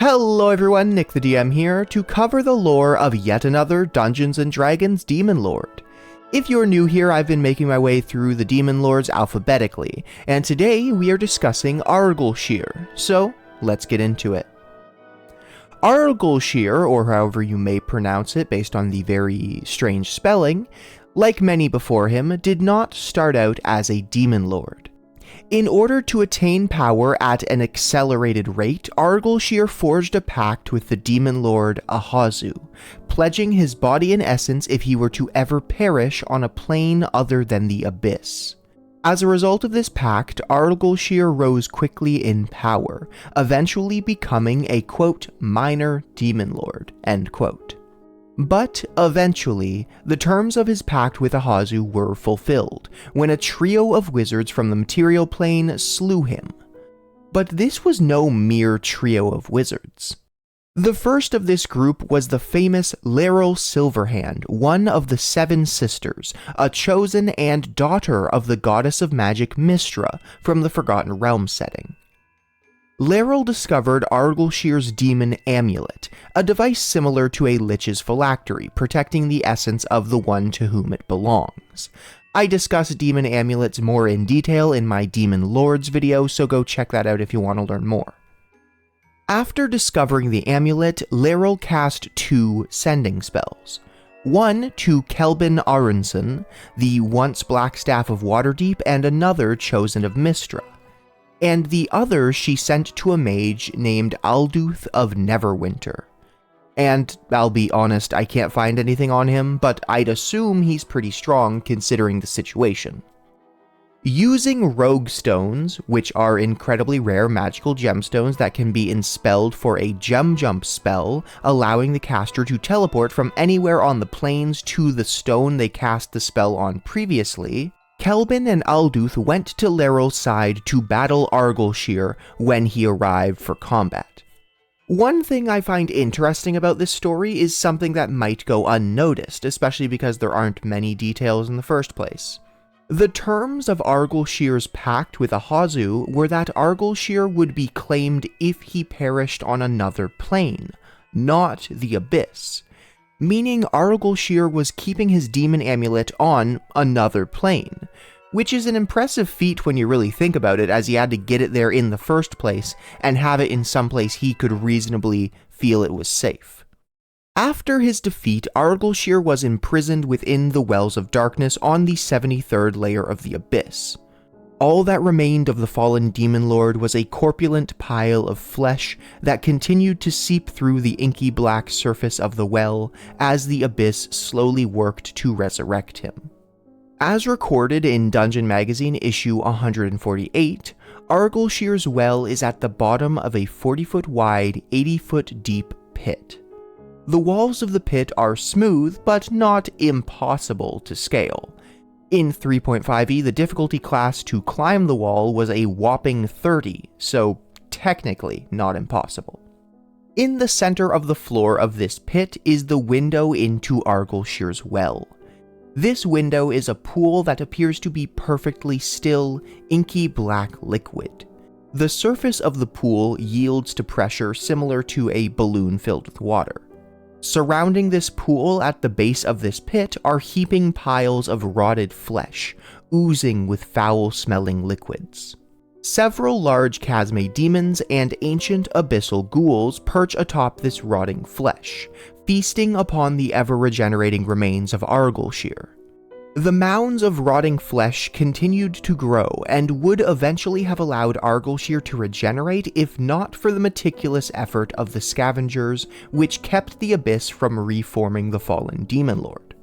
Hello everyone, Nick the DM here to cover the lore of yet another Dungeons & Dragons Demon Lord. If you're new here, I've been making my way through the Demon Lords alphabetically, and today we are discussing Arlgolcheir, so let's get into it. Arlgolcheir, or however you may pronounce it based on the very strange spelling, like many before him, did not start out as a Demon Lord. In order to attain power at an accelerated rate, Arlgolcheir forged a pact with the demon lord Ahazu, pledging his body and essence if he were to ever perish on a plane other than the Abyss. As a result of this pact, Arlgolcheir rose quickly in power, eventually becoming a quote, minor demon lord, end quote. But, eventually, the terms of his pact with Ahazu were fulfilled, when a trio of wizards from the material plane slew him. But this was no mere trio of wizards. The first of this group was the famous Laeral Silverhand, one of the Seven Sisters, a chosen and daughter of the goddess of magic Mystra from the Forgotten Realms setting. Laeral discovered Arlgolcheir's demon amulet, a device similar to a lich's phylactery, protecting the essence of the one to whom it belongs. I discuss demon amulets more in detail in my Demon Lords video, so go check that out if you want to learn more. After discovering the amulet, Laeral cast two sending spells. One to Kelbin Aronson, the once Black Staff of Waterdeep, and another chosen of Mystra. And the other she sent to a mage named Alduth of Neverwinter. And I'll be honest, I can't find anything on him, but I'd assume he's pretty strong considering the situation. Using rogue stones, which are incredibly rare magical gemstones that can be enspelled for a gem jump spell, allowing the caster to teleport from anywhere on the planes to the stone they cast the spell on previously, Kelbin and Alduth went to Laeral's side to battle Arlgolcheir when he arrived for combat. One thing I find interesting about this story is something that might go unnoticed, especially because there aren't many details in the first place. The terms of Arlgolcheir's pact with Ahazu were that Arlgolcheir would be claimed if he perished on another plane, not the Abyss. Meaning Arlgolcheir was keeping his demon amulet on another plane, which is an impressive feat when you really think about it, as he had to get it there in the first place and have it in some place he could reasonably feel it was safe. After his defeat, Arlgolcheir was imprisoned within the Wells of Darkness on the 73rd layer of the Abyss. All that remained of the fallen demon lord was a corpulent pile of flesh that continued to seep through the inky black surface of the well as the Abyss slowly worked to resurrect him. As recorded in Dungeon Magazine issue 148, Arlgolcheir's well is at the bottom of a 40-foot wide, 80-foot deep pit. The walls of the pit are smooth, but not impossible to scale. In 3.5e, the difficulty class to climb the wall was a whopping 30, so technically not impossible. In the center of the floor of this pit is the window into Arlgolcheir's well. This window is a pool that appears to be perfectly still, inky black liquid. The surface of the pool yields to pressure similar to a balloon filled with water. Surrounding this pool at the base of this pit are heaping piles of rotted flesh, oozing with foul-smelling liquids. Several large Chasme demons and ancient abyssal ghouls perch atop this rotting flesh, feasting upon the ever-regenerating remains of Arlgolcheir. The mounds of rotting flesh continued to grow and would eventually have allowed Arlgolcheir to regenerate if not for the meticulous effort of the scavengers, which kept the Abyss from reforming the fallen demon lord.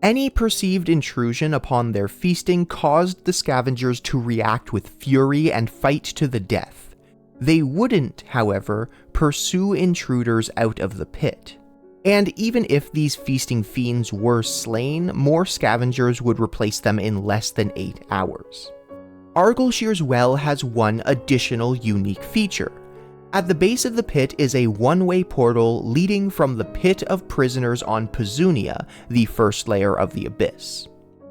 Any perceived intrusion upon their feasting caused the scavengers to react with fury and fight to the death. They wouldn't, however, pursue intruders out of the pit. And even if these feasting fiends were slain, more scavengers would replace them in less than 8 hours. Arlgolcheir's well has one additional unique feature. At the base of the pit is a one-way portal leading from the pit of prisoners on Pezunia, the first layer of the Abyss.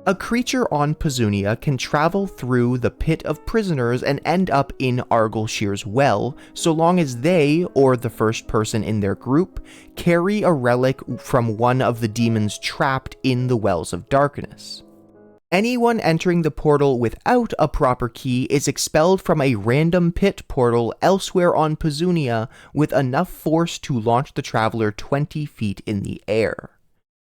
A creature on Pazunia can travel through the pit of prisoners and end up in Arlgolcheir's well, so long as they, or the first person in their group, carry a relic from one of the demons trapped in the Wells of Darkness. Anyone entering the portal without a proper key is expelled from a random pit portal elsewhere on Pazunia with enough force to launch the traveler 20 feet in the air.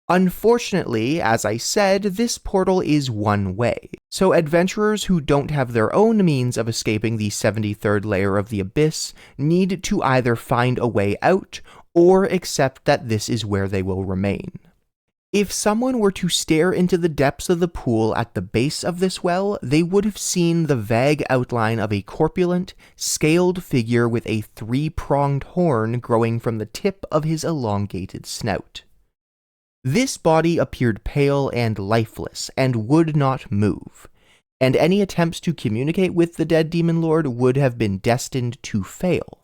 Unfortunately, as I said, this portal is one way, so adventurers who don't have their own means of escaping the 73rd layer of the Abyss need to either find a way out or accept that this is where they will remain. If someone were to stare into the depths of the pool at the base of this well, they would have seen the vague outline of a corpulent, scaled figure with a 3-pronged horn growing from the tip of his elongated snout. This body appeared pale and lifeless, and would not move, and any attempts to communicate with the dead demon lord would have been destined to fail.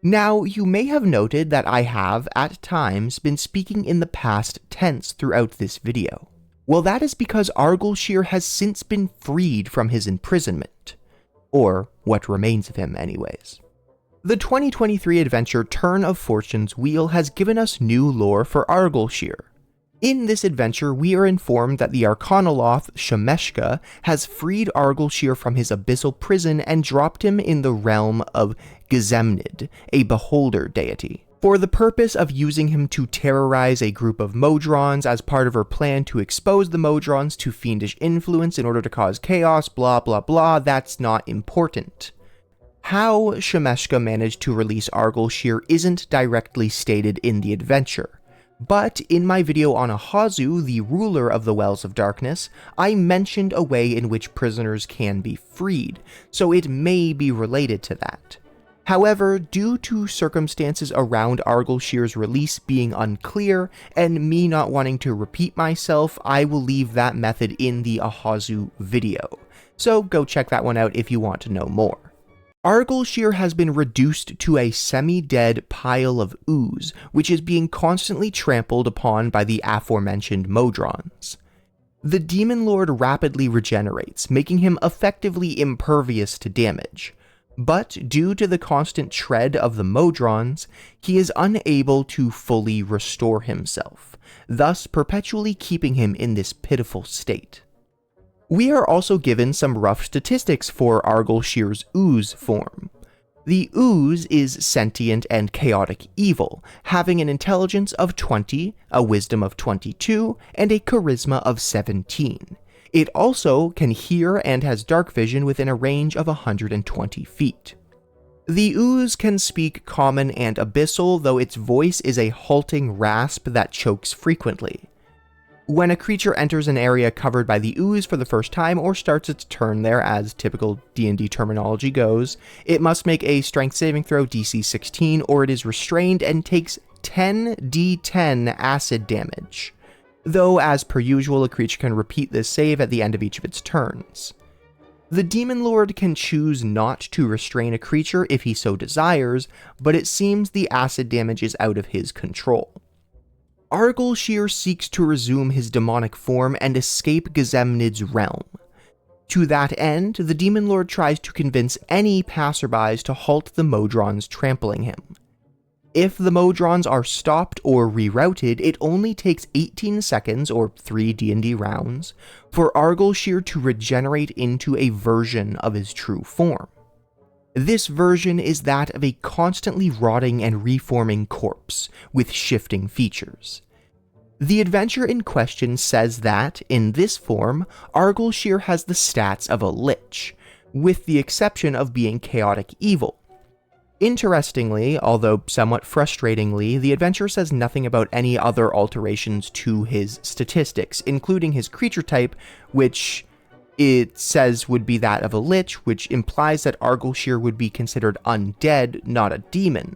Now, you may have noted that I have, at times, been speaking in the past tense throughout this video. Well, that is because Arlgolcheir has since been freed from his imprisonment. Or, what remains of him anyways. The 2023 adventure Turn of Fortune's Wheel has given us new lore for Arlgolcheir. In this adventure, we are informed that the Arcanoloth Shemeshka has freed Arlgolcheir from his abyssal prison and dropped him in the realm of Graz'zt, a beholder deity, for the purpose of using him to terrorize a group of Modrons as part of her plan to expose the Modrons to fiendish influence in order to cause chaos, blah blah blah. That's not important. How Shemeshka managed to release Arlgolcheir isn't directly stated in the adventure. But in my video on Ahazu, the ruler of the Wells of Darkness, I mentioned a way in which prisoners can be freed, so it may be related to that. However, due to circumstances around Arlgolcheir's release being unclear, and me not wanting to repeat myself, I will leave that method in the Ahazu video, so go check that one out if you want to know more. Arlgolcheir has been reduced to a semi-dead pile of ooze, which is being constantly trampled upon by the aforementioned Modrons. The Demon Lord rapidly regenerates, making him effectively impervious to damage, but due to the constant tread of the Modrons, he is unable to fully restore himself, thus perpetually keeping him in this pitiful state. We are also given some rough statistics for Arlgolcheir's Ooze form. The Ooze is sentient and chaotic evil, having an intelligence of 20, a wisdom of 22, and a charisma of 17. It also can hear and has dark vision within a range of 120 feet. The Ooze can speak common and abyssal, though its voice is a halting rasp that chokes frequently. When a creature enters an area covered by the Ooze for the first time or starts its turn there, as typical D&D terminology goes, it must make a strength saving throw DC 16 or it is restrained and takes 10d10 acid damage. Though, as per usual, a creature can repeat this save at the end of each of its turns. The Demon Lord can choose not to restrain a creature if he so desires, but it seems the acid damage is out of his control. Arlgolcheir seeks to resume his demonic form and escape Graz'zt's realm. To that end, the Demon Lord tries to convince any passerbys to halt the Modrons trampling him. If the Modrons are stopped or rerouted, it only takes 18 seconds, or 3 D&D rounds, for Arlgolcheir to regenerate into a version of his true form. This version is that of a constantly rotting and reforming corpse, with shifting features. The adventure in question says that, in this form, Arlgolcheir has the stats of a lich, with the exception of being chaotic evil. Interestingly, although somewhat frustratingly, the adventure says nothing about any other alterations to his statistics, including his creature type, which it says would be that of a lich, which implies that Arlgolcheir would be considered undead, not a demon.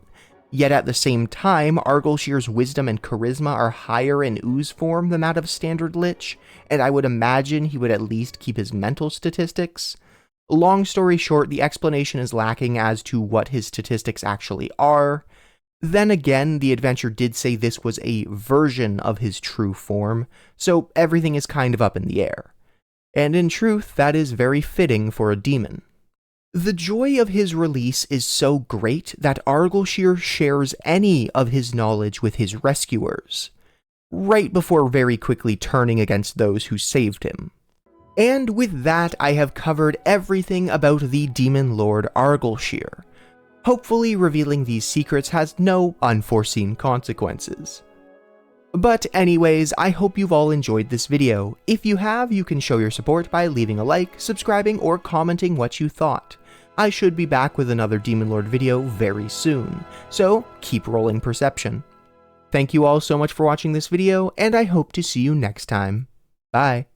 Yet at the same time, Arlgolcheir's wisdom and charisma are higher in ooze form than that of a standard lich, and I would imagine he would at least keep his mental statistics. Long story short, the explanation is lacking as to what his statistics actually are. Then again, the adventure did say this was a version of his true form, so everything is kind of up in the air. and in truth that is very fitting for a demon. The joy of his release is so great that Arlgolcheir shares any of his knowledge with his rescuers, right before very quickly turning against those who saved him. And with that, I have covered everything about the Demon Lord Arlgolcheir. Hopefully revealing these secrets has no unforeseen consequences. But anyways, I hope you've all enjoyed this video. If you have, you can show your support by leaving a like, subscribing, or commenting what you thought. I should be back with another Demon Lord video very soon, so keep rolling perception. Thank you all so much for watching this video, and I hope to see you next time. Bye.